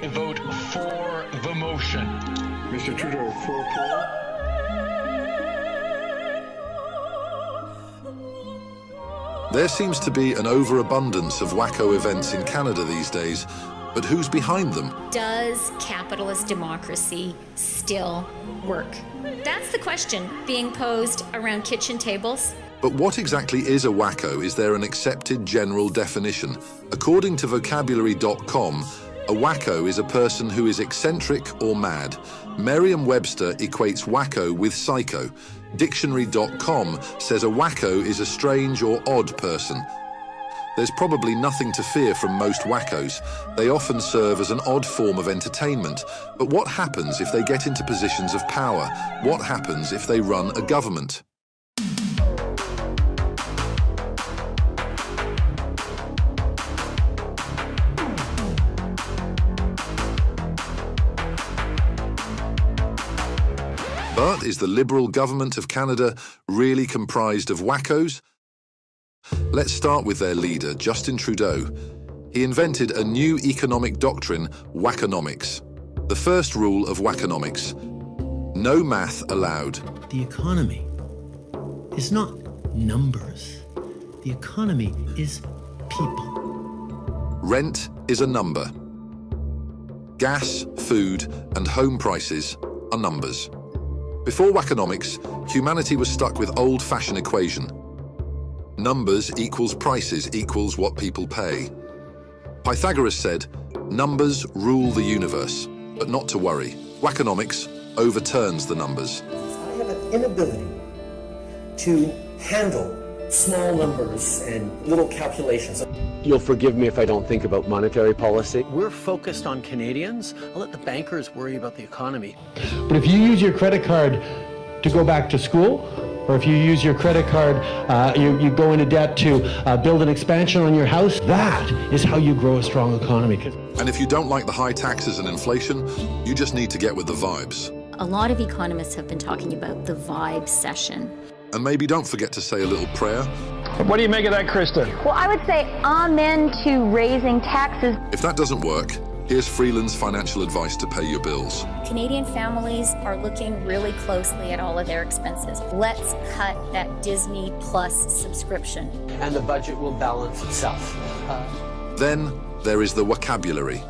vote for the motion. Mr. Trudeau, for Paul. There seems to be an overabundance of wacko events in Canada these days, but who's behind them? Does capitalist democracy still work? That's the question being posed around kitchen tables. But what exactly is a wacko? Is there an accepted general definition? According to vocabulary.com, a wacko is a person who is eccentric or mad. Merriam-Webster equates wacko with psycho. Dictionary.com says a wacko is a strange or odd person. There's probably nothing to fear from most wackos. They often serve as an odd form of entertainment. But what happens if they get into positions of power? What happens if they run a government? But is the Liberal government of Canada really comprised of wackos? Let's start with their leader, Justin Trudeau. He invented a new economic doctrine, wackonomics. The first rule of wackonomics: no math allowed. The economy is not numbers. The economy is people. Rent is a number. Gas, food, and home prices are numbers. Before wackonomics, humanity was stuck with old-fashioned equation. Numbers equals prices equals what people pay. Pythagoras said, numbers rule the universe, but not to worry. Wackonomics overturns the numbers. I have an inability to handle small numbers and little calculations. You'll forgive me if I don't think about monetary policy. We're focused on Canadians. I'll let the bankers worry about the economy. But if you use your credit card to go back to school, or if you use your credit card, you go into debt to build an expansion on your house, that is how you grow a strong economy. And if you don't like the high taxes and inflation, you just need to get with the vibes. A lot of economists have been talking about the vibe session. And maybe don't forget to say a little prayer. What do you make of that, Krista? Well, I would say amen to raising taxes. If that doesn't work, here's Freeland's financial advice to pay your bills. Canadian families are looking really closely at all of their expenses. Let's cut that Disney Plus subscription. And the budget will balance itself. Then there is the vocabulary.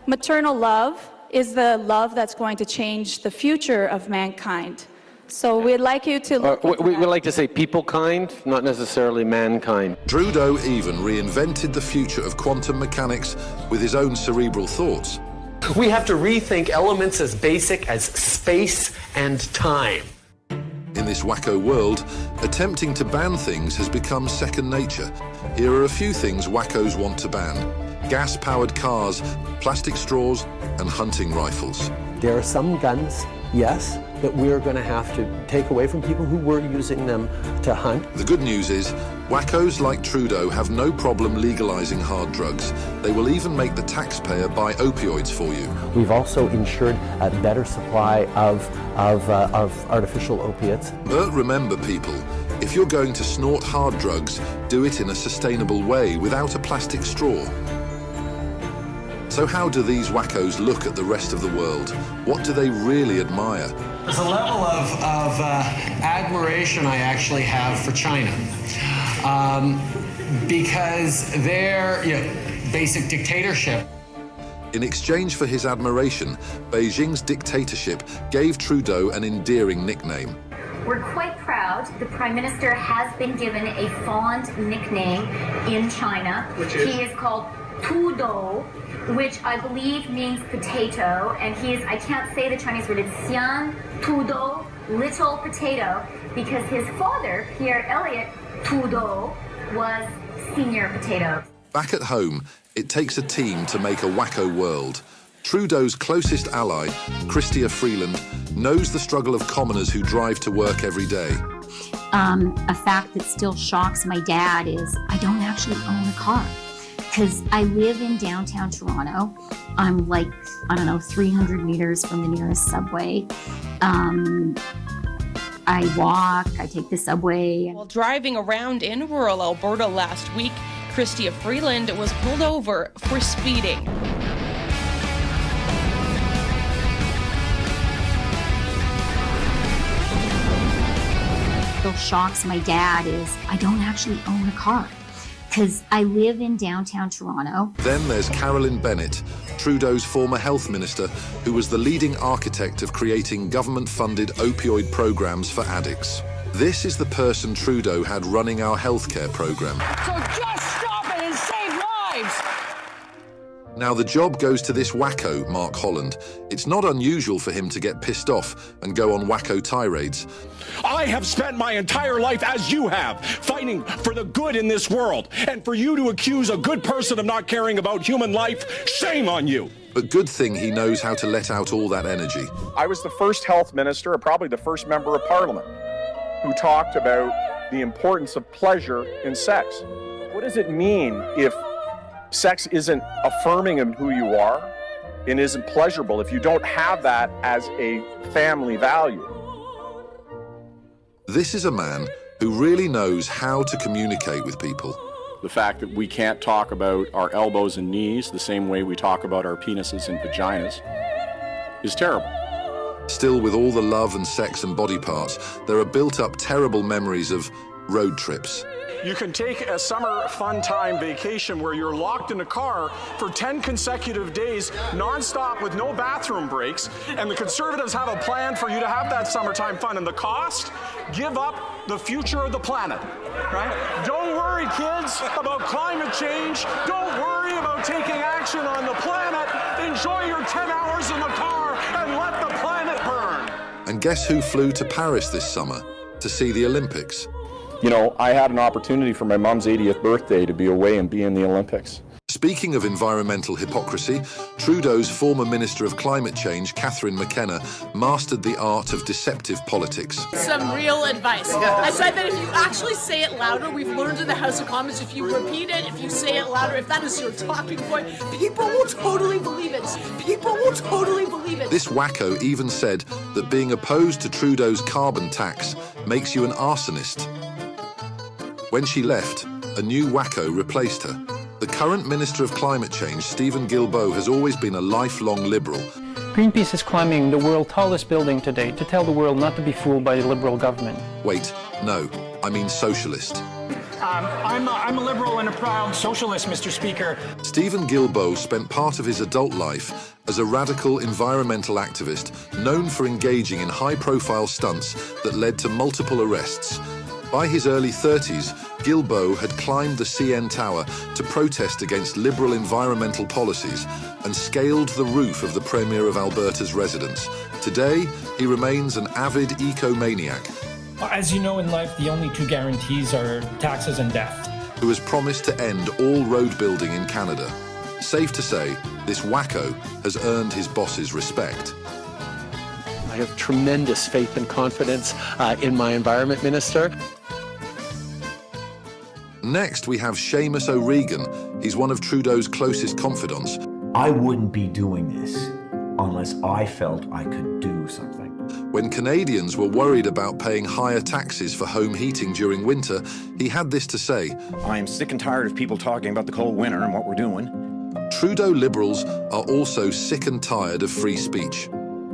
Maternal love is the love that's going to change the future of mankind. So we'd like you to look We like to say people kind, not necessarily mankind. Trudeau even reinvented the future of quantum mechanics with his own cerebral thoughts. We have to rethink elements as basic as space and time. In this wacko world, attempting to ban things has become second nature. Here are a few things wackos want to ban: gas-powered cars, plastic straws, and hunting rifles. There are some guns, yes, that we're going to have to take away from people who were using them to hunt. The good news is, wackos like Trudeau have no problem legalizing hard drugs. They will even make the taxpayer buy opioids for you. We've also ensured a better supply of artificial opiates. But remember, people, if you're going to snort hard drugs, do it in a sustainable way without a plastic straw. So how do these wackos look at the rest of the world? What do they really admire? There's a level of admiration I actually have for China because their basic dictatorship. In exchange for his admiration, Beijing's dictatorship gave Trudeau an endearing nickname. We're quite proud. The Prime Minister has been given a fond nickname in China. He is called Tudo, which I believe means potato, and he is, I can't say the Chinese word, it's Xian Tudo, little potato, because his father, Pierre Tudo, was senior potato. Back at home, it takes a team to make a wacko world. Trudeau's closest ally, Chrystia Freeland, knows the struggle of commoners who drive to work every day. A fact that still shocks my dad is I don't actually own a car. Because I live in downtown Toronto. I'm like, 300 meters from the nearest subway. I walk, I take the subway. While driving around in rural Alberta last week, Chrystia Freeland was pulled over for speeding. still shocks my dad is I don't actually own a car because I live in downtown Toronto. Then there's Carolyn Bennett, Trudeau's former health minister, who was the leading architect of creating government-funded opioid programs for addicts. This is the person Trudeau had running our healthcare program. So just stop it and save lives! Now the job goes to this wacko, Mark Holland. It's not unusual for him to get pissed off and go on wacko tirades. I have spent my entire life, as you have, fighting for the good in this world. And for you to accuse a good person of not caring about human life, shame on you. But good thing he knows how to let out all that energy. I was the first health minister, probably the first member of parliament, who talked about the importance of pleasure in sex. What does it mean if sex isn't affirming of who you are and isn't pleasurable, if you don't have that as a family value? This is a man who really knows how to communicate with people. The fact that we can't talk about our elbows and knees the same way we talk about our penises and vaginas is terrible. Still, with all the love and sex and body parts, there are built-up terrible memories of road trips. You can take a summer fun time vacation where you're locked in a car for 10 consecutive days, non-stop with no bathroom breaks, and the Conservatives have a plan for you to have that summertime fun. And the cost? Give up the future of the planet, right? Don't worry, kids, about climate change. Don't worry about taking action on the planet. Enjoy your 10 hours in the car and let the planet burn. And guess who flew to Paris this summer to see the Olympics? You know, I had an opportunity for my mom's 80th birthday to be away and be in the Olympics. Speaking of environmental hypocrisy, Trudeau's former Minister of Climate Change, Catherine McKenna, mastered the art of deceptive politics. Some real advice. I said that if you actually say it louder, we've learned in the House of Commons, if you repeat it, if you say it louder, if that is your talking point, people will totally believe it. People will totally believe it. This wacko even said that being opposed to Trudeau's carbon tax makes you an arsonist. When she left, a new wacko replaced her. The current Minister of Climate Change, Stephen Guilbeault, has always been a lifelong Liberal. Greenpeace is climbing the world's tallest building today to tell the world not to be fooled by the Liberal government. Wait, no, I mean socialist. I'm a Liberal and a proud socialist, Mr. Speaker. Stephen Guilbeault spent part of his adult life as a radical environmental activist known for engaging in high-profile stunts that led to multiple arrests. By his early 30s, Guilbeault had climbed the CN Tower to protest against Liberal environmental policies and scaled the roof of the Premier of Alberta's residence. Today, he remains an avid eco-maniac. As you know, in life, the only two guarantees are taxes and death. Who has promised to end all road building in Canada. Safe to say, this wacko has earned his boss's respect. I have tremendous faith and confidence in my environment minister. Next, we have Seamus O'Regan. He's one of Trudeau's closest confidants. I wouldn't be doing this unless I felt I could do something. When Canadians were worried about paying higher taxes for home heating during winter, he had this to say. I am sick and tired of people talking about the cold winter and what we're doing. Trudeau Liberals are also sick and tired of free speech.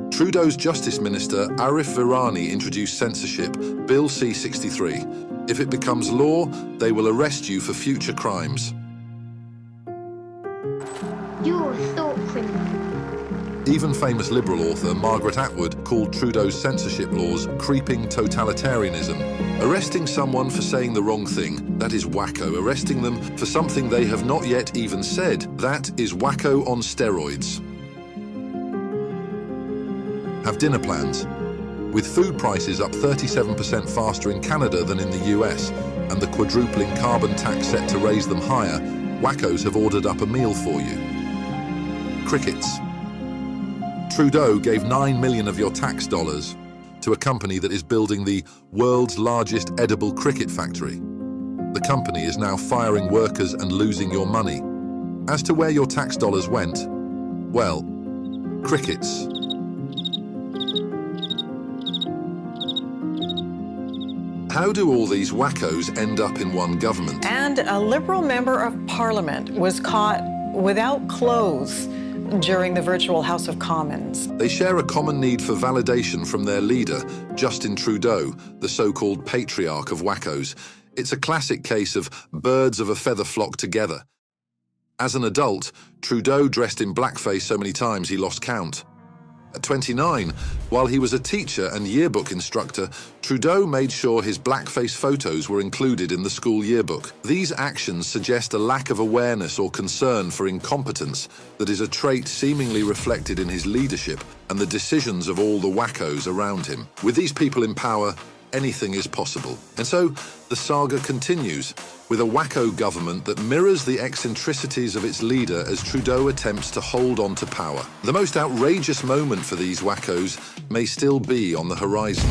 Trudeau's Justice Minister, Arif Virani, introduced censorship, Bill C-63. If it becomes law, they will arrest you for future crimes. You're a thought criminal. Even famous Liberal author Margaret Atwood called Trudeau's censorship laws creeping totalitarianism. Arresting someone for saying the wrong thing, that is wacko. Arresting them for something they have not yet even said, that is wacko on steroids. Have dinner plans? With food prices up 37% faster in Canada than in the US, and the quadrupling carbon tax set to raise them higher, wackos have ordered up a meal for you. Crickets. Trudeau gave $9 million of your tax dollars to a company that is building the world's largest edible cricket factory. The company is now firing workers and losing your money. As to where your tax dollars went, well, crickets. How do all these wackos end up in one government? And a Liberal member of Parliament was caught without clothes during the virtual House of Commons. They share a common need for validation from their leader, Justin Trudeau, the so-called patriarch of wackos. It's a classic case of birds of a feather flock together. As an adult, Trudeau dressed in blackface so many times he lost count. At 29, while he was a teacher and yearbook instructor, Trudeau made sure his blackface photos were included in the school yearbook. These actions suggest a lack of awareness or concern for incompetence that is a trait seemingly reflected in his leadership and the decisions of all the wackos around him. With these people in power, anything is possible. And so the saga continues, with a wacko government that mirrors the eccentricities of its leader as Trudeau attempts to hold on to power. The most outrageous moment for these wackos may still be on the horizon.